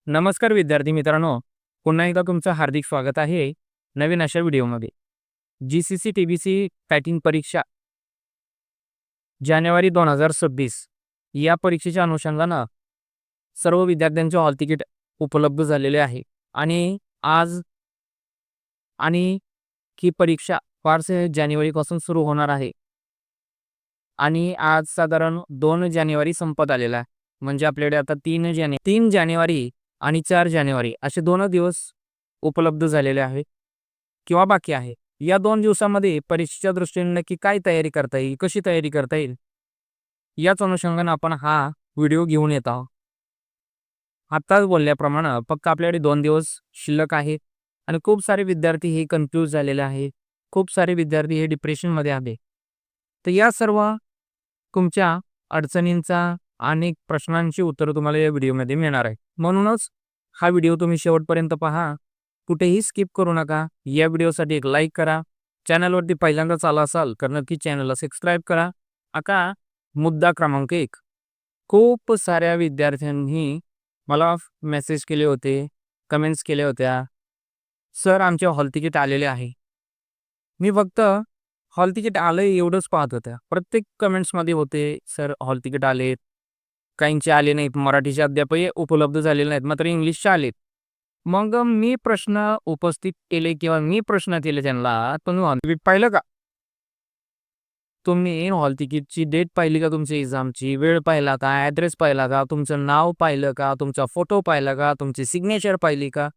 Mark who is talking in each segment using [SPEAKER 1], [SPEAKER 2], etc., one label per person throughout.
[SPEAKER 1] नमस्कार विद्यार्थी मित्रांनो, पुन्हा एकदा तुमचं हार्दिक स्वागत आहे नवीन अशा व्हिडिओमध्ये. जी-सी-सी टी-बी-सी टायपिंग परीक्षा जानेवारी 2026 या परीक्षेच्या अनुषंगानं सर्व विद्यार्थ्यांचे हॉल तिकीट उपलब्ध झालेले आहे आणि आज आणि ही परीक्षा 5 जानेवारीपासून सुरू होणार आहे आणि आज साधारण 2 जानेवारी संपत आलेला आहे. म्हणजे आपल्याकडे आता 3 जानेवारी आणि 4 जानेवारी असे 2 दिवस उपलब्ध झालेले आहेत किंवा बाकी आहे. या 2 दिवसामध्ये परीक्षेच्या दृष्टीने नक्की काय तयारी करता येईल, कशी तयारी करता येईल, याच अनुषंगाने आपण हा व्हिडिओ घेऊन येत आहोत. आत्ताच बोलल्याप्रमाणे फक्त आपल्याकडे 2 दिवस शिल्लक आहेत आणि खूप सारे विद्यार्थी हे कन्फ्यूज झालेले आहेत. खूप सारे विद्यार्थी हे डिप्रेशनमध्ये आहे. तर या सर्व तुमच्या अडचणींचा अनेक प्रश्नांची उत्तरं तुम्हाला या व्हिडिओमध्ये मिळणार आहे. म्हणूनच हा व्हिडिओ तुम्ही शेवटपर्यंत पहा. कुठेही स्किप करू नका. या व्हिडिओसाठी एक लाईक करा. चॅनलवरती पहिल्यांदाच आला असाल तर नक्की चॅनलला सबस्क्राईब करा. आता मुद्दा क्रमांक 1. खूप साऱ्या विद्यार्थ्यांनी मला मेसेज केले होते, कमेंट्स केल्या होत्या. सर आमचे हॉल तिकीट आलेले आहे. मी फक्त हॉल तिकीट आलंय एवढंच पाहत होत्या. प्रत्येक कमेंट्समध्ये होते, सर हॉल तिकीट आलेत. काहींचे आले नाहीत. मराठीचे अद्यापही उपलब्ध झालेले नाहीत. मात्र इंग्लिशचे आलेत. मग मी प्रश्न उपस्थित केले किंवा मी प्रश्न केले त्यांना, तुम्ही हॉल तिकीट पाहिलं का? तुम्ही हॉल तिकीटची डेट पाहिली का? तुमच्या एक्झामची वेळ पाहिला का? ॲड्रेस पाहिला का? तुमचं नाव पाहिलं का? तुमचा फोटो पाहिला का? तुमची सिग्नेचर पाहिली का?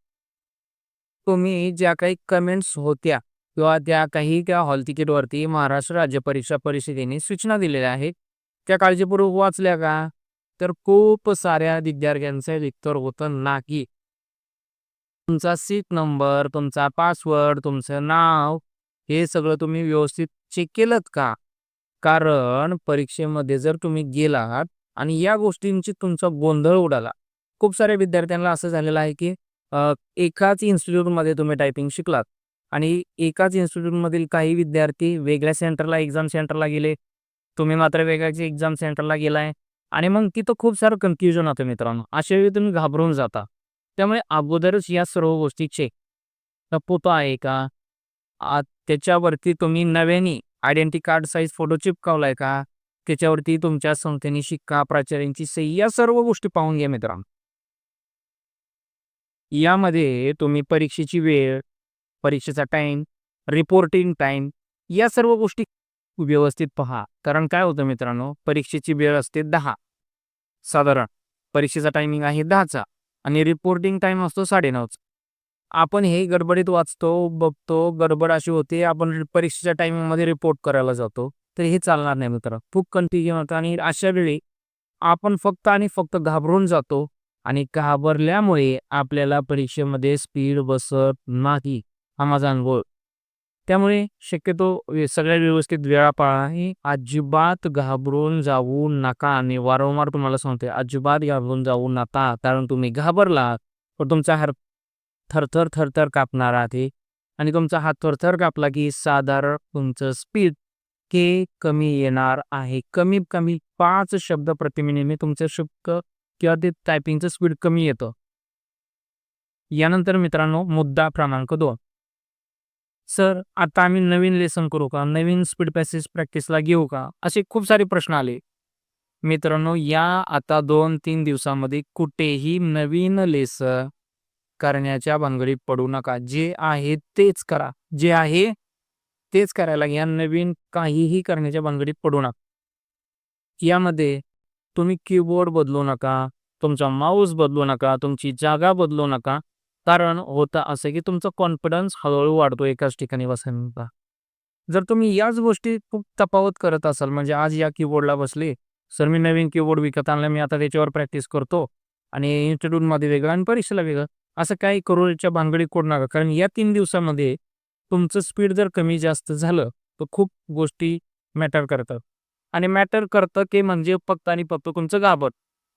[SPEAKER 1] तुम्ही ज्या काही कमेंट्स होत्या किंवा त्या हॉल तिकीटवरती महाराष्ट्र राज्य परीक्षा परिषदेने सूचना दिलेल्या आहेत, त्या काळजीपूर्वक वाचल्या का? तर खूप साऱ्या विद्यार्थ्यांचं उत्तर होतं नाही. तुमचा सीट नंबर, तुमचा पासवर्ड, तुमचं नाव हे सगळं तुम्ही व्यवस्थित चेक केलंत का? कारण परीक्षेमध्ये जर तुम्ही गेलात आणि या गोष्टींची तुमचा गोंधळ उडाला. खूप साऱ्या विद्यार्थ्यांना असं झालेलं आहे, की एकाच इन्स्टिट्यूटमध्ये तुम्ही टायपिंग शिकलात आणि एकाच इन्स्टिट्यूटमधील काही विद्यार्थी वेगळ्या सेंटरला, एक्झाम सेंटरला गेले. तुम्ही मात्र वेगळ्याच एक्झाम सेंटरला गेलाय आणि मग तिथं खूप सारं कन्फ्युजन होतं मित्रांनो. अशा वेळी तुम्ही घाबरून जाता. त्यामुळे अगोदरच या सर्व गोष्टी चेक. फोटो आहे का? त्याच्यावरती तुम्ही नव्याने आयडेंटिटी कार्ड साईज फोटो चिपकवलाय का? त्याच्यावरती तुमच्या संस्थेने शिक्का, प्राचार्यांची सही या सर्व गोष्टी पाहून घ्या मित्रांनो. यामध्ये तुम्ही परीक्षेची वेळ, परीक्षेचा टाईम, रिपोर्टिंग टाईम या सर्व गोष्टी व्यवस्थित पहा. कारण काय होतं मित्रांनो, परीक्षेची वेळ असते 10 साधारण. परीक्षेचा टायमिंग आहे 10चा आणि रिपोर्टिंग टाईम असतो 9:30चा. आपण हे गडबडीत वाचतो, बघतो, गडबड अशी होते, आपण परीक्षेच्या टायमिंगमध्ये रिपोर्ट करायला जातो. तर हे चालणार नाही मित्र. खूप कन्फ्युजन होतं आणि अशा वेळी आपण फक्त आणि फक्त घाबरून जातो आणि घाबरल्यामुळे आपल्याला परीक्षेमध्ये स्पीड बसत नाही. हा माझा अनुभव. त्यामुळे शक्यतो सगळ्या व्यवस्थित वेळा पाळा आणि अजिबात घाबरून जाऊ नका आणि वारंवार तुम्हाला सांगतोय, अजिबात घाबरून जाऊ नका. कारण तुम्ही घाबरलात तर तुमचा थरथर, थरथर कापणार आहे आणि तुमचा हात थरथर कापला की साधारण तुमचं स्पीड कमी येणार आहे. कमीत कमी 5 शब्द प्रति मिनिटने तुमचं शब्द किंवा ते टायपिंगचं स्पीड कमी येतं. यानंतर मित्रांनो मुद्दा क्रमांक 2. सर आता आम्ही नवीन लेसन करू का? नवीन स्पीड पॅसेज प्रॅक्टिसला घेऊ का? असे खूप सारे प्रश्न आले. मित्रांनो या आता 2-3 दिवसामध्ये कुठेही नवीन लेसन करण्याच्या भानगडीत पडू नका. जे आहे तेच करा. जे आहे तेच करायला घ्या. नवीन काहीही करण्याच्या भानगडीत पडू नका. यामध्ये तुम्ही कीबोर्ड बदलू नका, तुमचा माऊस बदलू नका, तुमची जागा बदलू नका. कारण होतं असं की तुमचा कॉन्फिडन्स हळूहळू वाढतो एकाच ठिकाणी बसल्यानंतर. जर तुम्ही याच गोष्टी खूप तफावत करत असाल, म्हणजे आज या कीबोर्डला बसले, सर मी नवीन कीबोर्ड विकत आणला, मी आता त्याच्यावर प्रॅक्टिस करतो आणि इन्स्टिट्यूटमध्ये वेगळं आणि परीक्षेला वेगळं. असं काही करोडच्या भानगडीत पडू नका. कारण या 3 दिवसामध्ये तुमचं स्पीड जर कमी जास्त झालं, तर खूप गोष्टी मॅटर करतात. आणि मॅटर करतं की म्हणजे फक्त आणि फक्त तुमचं घाबर.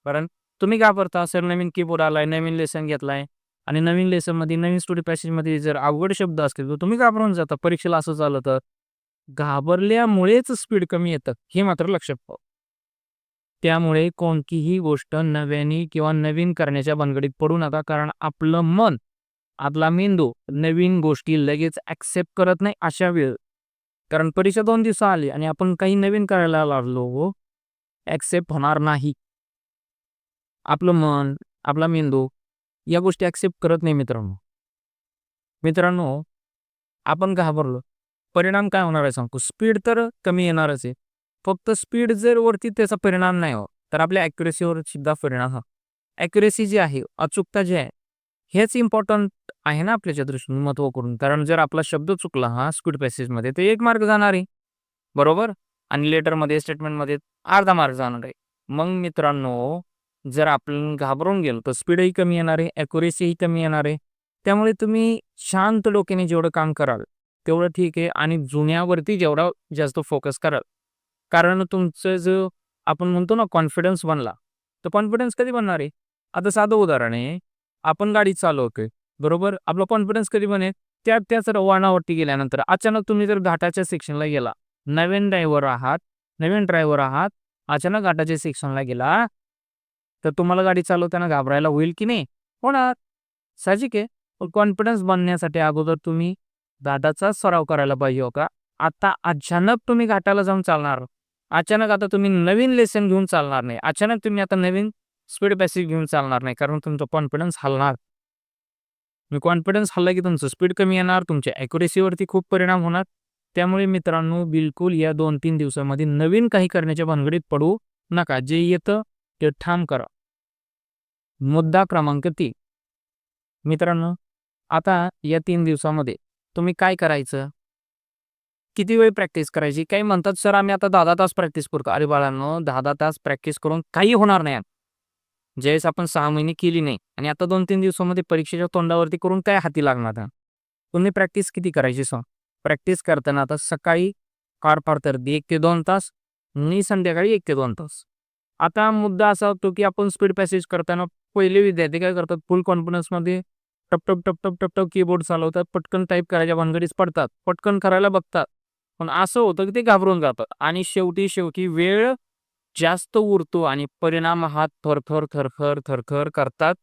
[SPEAKER 1] कारण तुम्ही घाबरता, सर नवीन कीबोर्ड आलाय, नवीन लेसन घेतलाय आणि नवीन लेसनमध्ये, नवीन स्टडी पॅसेजमध्ये जर अवघड शब्द असतील, तर तुम्ही घाबरून जाता. परीक्षेला असं झालं तर घाबरल्यामुळेच स्पीड कमी येतं, हे मात्र लक्षात ठेवा. त्यामुळे कोणतीही गोष्ट नव्याने किंवा नवीन करण्याच्या भानगडीत पडू नका, कारण आपलं मन, आपला मेंदू नवीन गोष्टी लगेच ॲक्सेप्ट करत नाही अशा वेळ. कारण परीक्षा 2 दिवस आली आणि आपण काही नवीन करायला लागलो, ॲक्सेप्ट होणार नाही. आपलं मन, आपला मेंदू या गोष्टी ॲक्सेप्ट करत नाही मित्रांनो. मित्रांनो, आपण घाबरलो. परिणाम काय होणार आहे सांगतो. स्पीड तर कमी येणारच आहे. फक्त स्पीड जर वरती त्याचा परिणाम नाही हो, तर आपल्या ॲक्युरसीवर सुद्धा परिणाम हो. ॲक्युरसी जी आहे, अचूकता जी आहे, हेच इम्पॉर्टंट आहे ना आपल्याच्या दृष्टीने महत्त्व करून. कारण जर आपला शब्द चुकला स्पीड पॅसेजमध्ये तर 1 मार्क जाणार आहे. बरोबर? आणि लेटरमध्ये, स्टेटमेंटमध्ये अर्धा मार्क जाणार आहे. मग मित्रांनो, जर आपण घाबरून गेलो तर स्पीडही कमी येणार आहे, ॲक्युरसीही कमी येणार आहे. त्यामुळे तुम्ही शांत डोक्याने जेवढं काम कराल, तेवढं ठीक आहे आणि जुन्यावरती जेवढा जास्त फोकस कराल. कारण तुमचं जो आपण म्हणतो ना कॉन्फिडन्स बनला, तर कॉन्फिडन्स कधी बनणार आहे? आता साधं उदाहरण आहे. आपण गाडी चालवतोय, बरोबर? आपला कॉन्फिडन्स कधी बनेल? त्याच वळणावरती गेल्यानंतर. अचानक तुम्ही जर घाटाच्या सेक्शनला गेला, नवीन ड्रायव्हर आहात, अचानक घाटाच्या सेक्शनला गेला, तर तुम्हाला गाडी चालवताना घाबरायला होईल की नाही? होणार. साहजिक आहे. पण कॉन्फिडन्स बनण्यासाठी अगोदर तुम्ही दादाचा सराव करायला पाहिजे हो का? आता अचानक तुम्ही घाटाला जाऊन चालणार. अचानक आता तुम्ही नवीन लेसन घेऊन चालणार नाही. अचानक तुम्ही आता नवीन स्पीड पॅसेज घेऊन चालणार नाही. कारण तुमचा कॉन्फिडन्स हलणार. कॉन्फिडन्स हलला की तुमचं स्पीड कमी येणार, तुमच्या ॲक्युरसीवरती खूप परिणाम होणार. त्यामुळे मित्रांनो, बिलकुल या 2-3 दिवसामध्ये नवीन काही करण्याच्या भानगडीत पडू नका. जे येतं ते ठाम करा. मुद्दा क्रमांक 3. मित्रांनो, आता या 3 दिवसामध्ये तुम्ही काय करायचं? किती वेळ प्रॅक्टिस करायची? काही म्हणतात, "सर आम्ही आता 10-10 तास प्रॅक्टिस करतो." अरे बाळांनो, 10-10 तास प्रॅक्टिस करून काही होणार नाही. ज्यावेळेस आपण 6 महिने केली नाही आणि आता 2-3 दिवसामध्ये परीक्षेच्या तोंडावरती करून काय हाती लागणार आहे? तुम्ही प्रॅक्टिस किती करायची सांग? प्रॅक्टिस करताना आता सकाळी फार तर 1 ते 2 तास आणि संध्याकाळी 1 ते 2 तास. आता मुद्दा असा होतो, की आपण स्पीड पॅसेज करताना पहिले विद्यार्थी काय करतात, फुल कॉन्फिडन्समध्ये टप कीबोर्ड चालवतात, पटकन टाइप करायच्या भानगडीत पडतात, पटकन करायला बघतात. पण असं होतं, की ते घाबरून जातात आणि शेवटी वेळ जास्त उरतो आणि परिणाम हात थरथर करतात.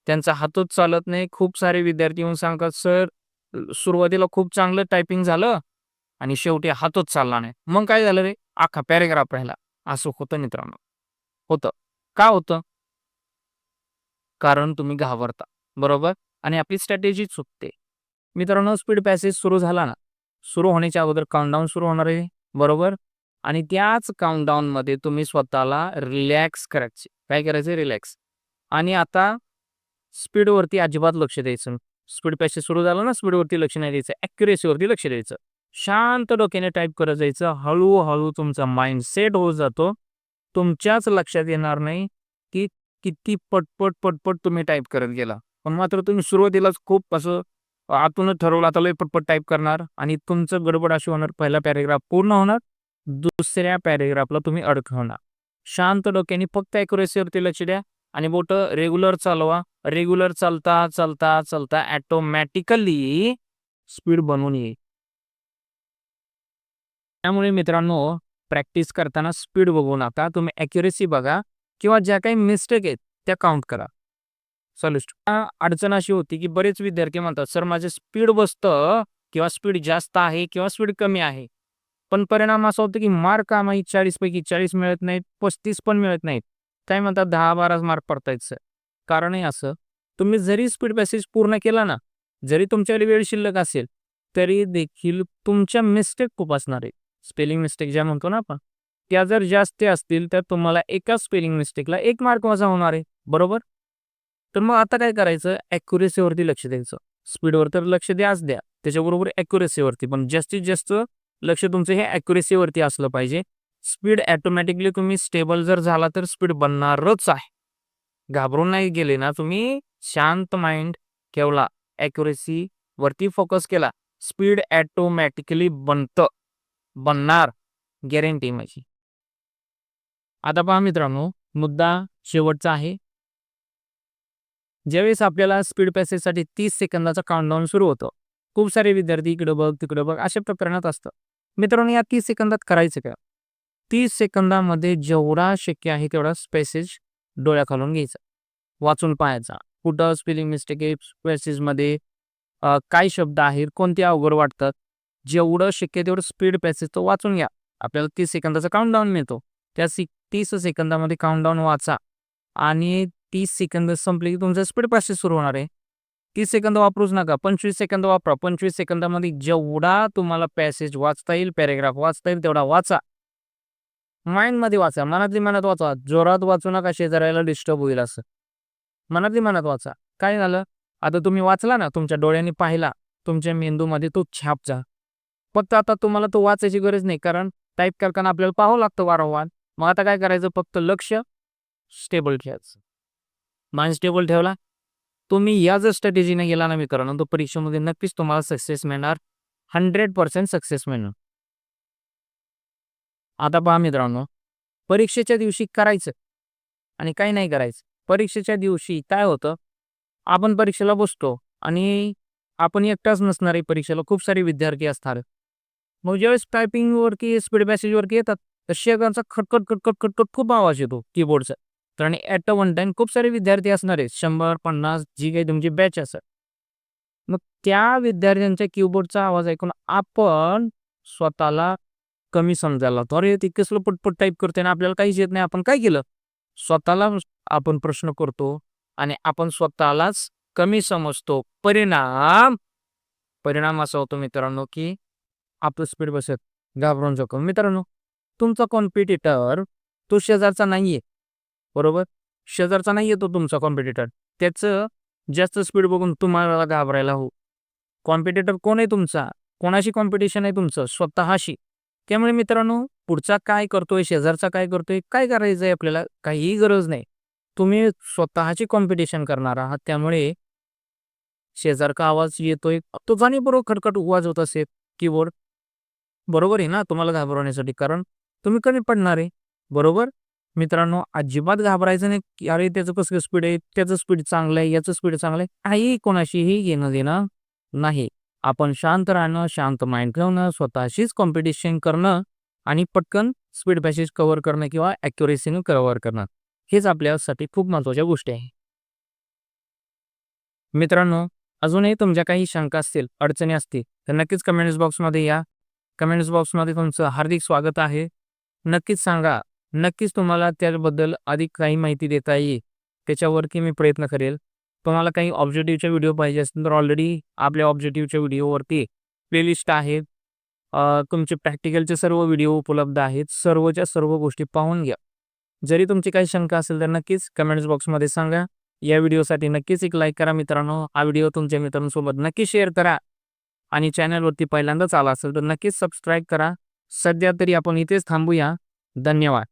[SPEAKER 1] त्यांचा हातच चालत नाही. खूप सारे विद्यार्थी येऊन सांगतात, "सर, सुरुवातीला खूप चांगलं टायपिंग झालं आणि शेवटी हातच चालला नाही." मग काय झालं रे? अख्खा पॅराग्राफ राहिला. असं होतं मित्रांनो. होतं. का होतं? कारण तुम्ही घाबरता. बरोबर? आणि आपली स्ट्रॅटेजी चुकते. मित्रांनो, स्पीड पॅसेज सुरू झाला ना, सुरू होण्याच्या अगोदर काउंटडाऊन सुरू होणार आहे. बरोबर? आणि त्याच काउंटडाऊनमध्ये तुम्ही स्वतःला रिलॅक्स करायचे. काय करायचं? रिलॅक्स. आणि आता स्पीडवरती अजिबात लक्ष द्यायचं. स्पीड पॅसेज सुरू झालं ना, स्पीडवरती लक्ष नाही द्यायचं. ॲक्युरसीवरती लक्ष द्यायचं. शांत डोक्याने टाइप करत जायचं. हळू तुमचा माइंड सेट होत जातो. तुमच्याच लक्षात येणार नाही, की किती पटपट तुम्ही टाइप करत गेला. पण मात्र तुम्ही सुरुवातीलाच खूप असं आतूनच ठरवलं आता लय पटपट टाइप करणार आणि तुमचं गडबड अशी होणार, पहिला पॅराग्राफ पूर्ण होणार, दुसऱ्या पॅराग्राफला तुम्ही अडकवणार. शांत डोक्याने फक्त ॲक्युरसीवरती लक्ष द्या आणि बोटं रेग्युलर चालवा. रेग्युलर चालता ऑटोमॅटिकली स्पीड बनून येईल. त्यामुळे मित्रांनो, प्रॅक्टिस करताना स्पीड बघू नका. तुम्ही ॲक्युरसी बघा किंवा ज्या काही मिस्टेक आहेत त्या काउंट करा. अडचण अशी होती, की बरेच विद्यार्थी म्हणतात, "सर माझं स्पीड बसतं किंवा स्पीड जास्त आहे किंवा स्पीड कमी आहे." पण परिणाम असा होतो, की मार्क आम्हाला 40 पैकी 40 मिळत नाहीत, 35 पण मिळत नाहीत. काय म्हणतात 10-12 मार्क पडतायत सर. कारण आहे असं, तुम्ही जरी स्पीड पॅसेज पूर्ण केला ना, जरी तुमच्याकडे वेळ शिल्लक असेल, तरी देखील तुमच्या मिस्टेक खूप असणार आहे. स्पेलिंग मिस्टेक ज्या म्हणतो ना आपण, त्या जर जास्त असतील, तर तुम्हाला एका स्पेलिंग मिस्टेकला 1 मार्क वजा होणार आहे. बरोबर? तर मग आता काय करायचं? ॲक्युरसीवरती लक्ष द्यायचं. स्पीडवर तर लक्ष द्याच द्या. त्याच्याबरोबर ॲक्युरसीवरती पण जास्तीत जास्त लक्ष तुमचं हे ॲक्युरसीवरती असलं पाहिजे. स्पीड ऑटोमॅटिकली तुम्ही स्टेबल जर झाला तर स्पीड बनणारच आहे. घाबरून नाही गेले ना तुम्ही, शांत माइंड ठेवला, ॲक्युरसीवरती फोकस केला, स्पीड ऑटोमॅटिकली बनणार, गॅरंटी माझी. आता पहा मित्रांनो, मुद्दा शेवटचा आहे. ज्यावेळेस आपल्याला स्पीड पॅसेजसाठी 30 सेकंदाचा काउंटडाऊन सुरू होतो. खूप सारे विद्यार्थी इकडं बघ, तिकडं बघ अशा प्रकरणात असतं. मित्रांनो, या 30 सेकंदात करायचं काय? 30 सेकंदामध्ये जेवढा शक्य आहे तेवढा पॅसेज डोळ्याखालून घ्यायचा, वाचून पाहायचा. कुठं स्पेलिंग मिस्टेक आहे, पॅसेजमध्ये काय शब्द आहेत, कोणते अवघड वाटतात, जेवढं शक्य तेवढं स्पीड पॅसेज तो वाचून घ्या. आपल्याला 30 सेकंदाचा काउंटडाऊन मिळतो. त्या 30 सेकंदामध्ये काउंटडाऊन वाचा आणि 30 सेकंद संपले की तुमचा स्पीड पॅसेज सुरू होणार आहे. 30 सेकंद वापरूच नका, 25 सेकंद वापरा. 25 सेकंदामध्ये जेवढा तुम्हाला पॅसेज वाचता येईल, पॅरेग्राफ वाचता येईल तेवढा वाचा. माइंडमध्ये वाचा, मनातली मनात वाचा. जोरात वाचू नका, शेजाऱ्याला डिस्टर्ब होईल असं. मनातली मनात वाचा. काय झालं, आता तुम्ही वाचला ना, तुमच्या डोळ्यांनी पाहिला, तुमच्या मेंदूमध्ये तो छाप जा. फक्त आता तुम्हाला तो वाचायची गरज नाही, कारण टाईप करताना आपल्याला पाहावं लागतं वारंवार. मग आता काय करायचं, फक्त लक्ष स्टेबल ठेवायचं. माइंड स्टेबल ठेवला, तुम्ही या जर स्ट्रॅटेजीने गेला ना मित्रांनो, तो परीक्षेमध्ये नक्कीच तुम्हाला सक्सेस मिळणार. 100% सक्सेस मिळणार. आता पहा मित्रांनो, परीक्षेच्या दिवशी करायचं आणि काही नाही करायचं. परीक्षेच्या दिवशी काय होतं, आपण परीक्षेला बसतो आणि आपण एकटाच नसणार आहे परीक्षेला, खूप सारे विद्यार्थी असणार. मग ज्यावेळेस टायपिंगवरती स्पीड पॅसेजवरती येतात, तर शेजारचा खटखट खटखट खटखट खूप आवाज येतो कीबोर्डचा. तर आणि ॲट अ वन टाईम खूप सारे विद्यार्थी असणार आहेत, 100-50 जी काही तुमची बॅच असेल. मग त्या विद्यार्थ्यांच्या कीबोर्डचा आवाज ऐकून आपण स्वतःला कमी समजायला लागतो. अरे ते कसलं पटपट टाईप करते ना, आपल्याला काहीच येत नाही. आपण काय केलं, स्वतःला आपण प्रश्न करतो आणि आपण स्वतःलाच कमी समजतो. परिणाम परिणाम असा होतो मित्रांनो, की आपलं स्पीड बसत घाबरून जातो. मित्रांनो, तुमचा कॉम्पिटिटर तो शेजारचा नाहीये, बरोबर? शेजारचा नाहीये तो तुमचा कॉम्पिटिटर. त्याचं जास्त स्पीड बघून तुम्हाला घाबरायला हो. कॉम्पिटिटर कोण आहे तुमचा? कोणाशी कॉम्पिटिशन आहे तुमचं? स्वतःशी. त्यामुळे मित्रांनो, पुढचा काय करतोय, शेजारचा काय करतोय, काय करायचंय आपल्याला, काहीही गरज नाही. तुम्ही स्वतःची कॉम्पिटिशन करणार आहात. त्यामुळे शेजारचा आवाज येतोय, तो जाणीवपूर्वक खटखट वाजवत असेल कीबोर्ड. बरोबर आहे ना, तुम्हाला घाबरवण्यासाठी, कारण तुम्ही कमी पडणार आहे. बरोबर? मित्रांनो, अजिबात घाबरायचं नाही, की अरे त्याचं कसं स्पीड आहे, त्याचं स्पीड चांगलं आहे, याचं स्पीड चांगलं आहे. काही कोणाशीही घेणं देणं नाही. आपण शांत राहणं, शांत माइंड ठेवणं, स्वतःशीच कॉम्पिटिशन करणं आणि पटकन स्पीड पॅसेज कव्हर करणं किंवा ॲक्युरेसीने कव्हर करणं. हेच आपल्यासाठी खूप महत्त्वाच्या गोष्टी आहेत. मित्रांनो, अजूनही तुमच्या काही शंका असतील, अडचणी असतील, तर नक्कीच कमेंट्स बॉक्समध्ये या. कमेंट्स बॉक्समध्ये तुमचं हार्दिक स्वागत आहे. नक्कीच सांगा. नक्कीच तुम्हाला त्याबद्दल अधिक काही माहिती देता येईल, त्याच्यावरती मी प्रयत्न करेल. तुम्हाला काही ऑब्जेक्टिव्हचे व्हिडिओ पाहिजे असतील तर ऑलरेडी आपल्या ऑब्जेक्टिव्हच्या व्हिडिओवरती प्लेलिस्ट आहे. तुमचे प्रॅक्टिकलचे सर्व व्हिडिओ उपलब्ध आहेत. सर्वच्या सर्व गोष्टी पाहून घ्या. जरी तुमची काही शंका असेल तर नक्कीच कमेंट्स बॉक्समध्ये सांगा. या व्हिडिओसाठी नक्कीच एक लाईक करा मित्रांनो. हा व्हिडिओ तुमच्या मित्रांसोबत नक्की शेअर करा आणि चॅनलवरती पहिल्यांदाच आला असेल तर नक्कीच सबस्क्राईब करा. सध्या तरी आपण इथेच थांबूया. धन्यवाद.